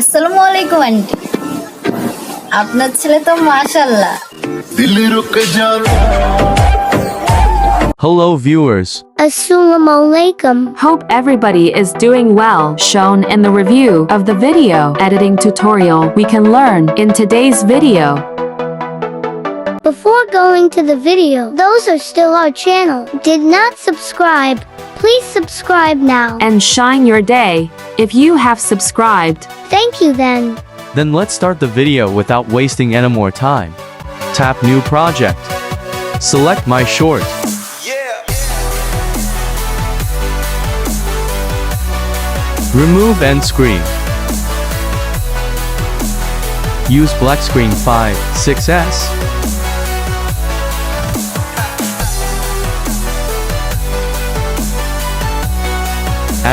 আসসালামু আলাইকুম আন্টি। আপনার ছেলে তো মাশাআল্লাহ। Hello viewers. Assalamu alaikum. Hope everybody is doing well. Shown in the review of the video editing tutorial we can learn in today's video. Before going to the video, those are still our channel, did not subscribe, please subscribe now. And shine your day if you have subscribed. Thank you then. Then let's start the video without wasting any more time. Tap new project. Select my short. Remove end screen. Use black screen 5, 6s.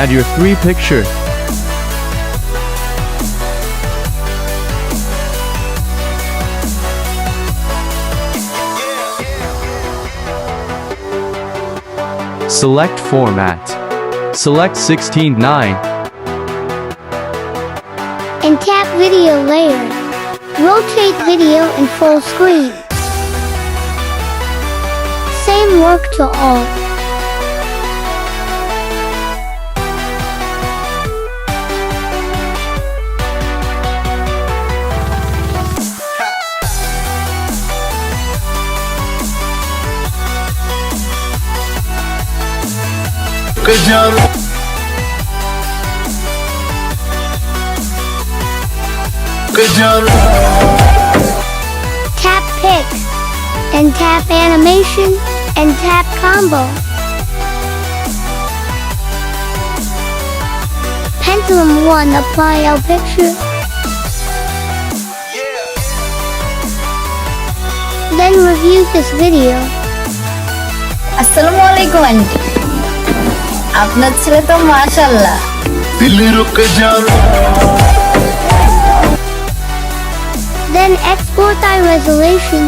Add your 3 picture. Select format. Select 16:9. And tap video layer. Rotate video in full screen. Same work to all. Tap pick, and tap animation, and tap combo. Pendulum 1 apply our picture. Then review this video. আসসালামু আলাইকুম aunty. আপনার ছেলে তো মাশাআল্লাহ। Then export by resolution.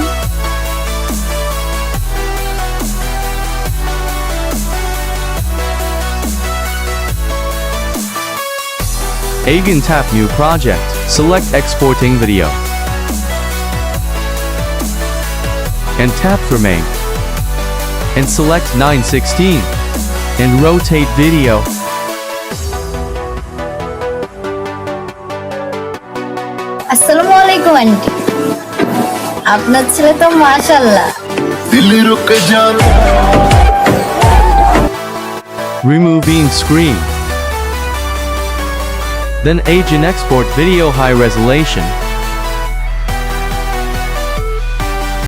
Agen tap new project. Select exporting video. And tap remain. And select 9:16. And rotate video. আসসালামু আলাইকুম aunty. আপনার ছেলে তো মাশাআল্লাহ। Removing screen. Then Agen export video high resolution.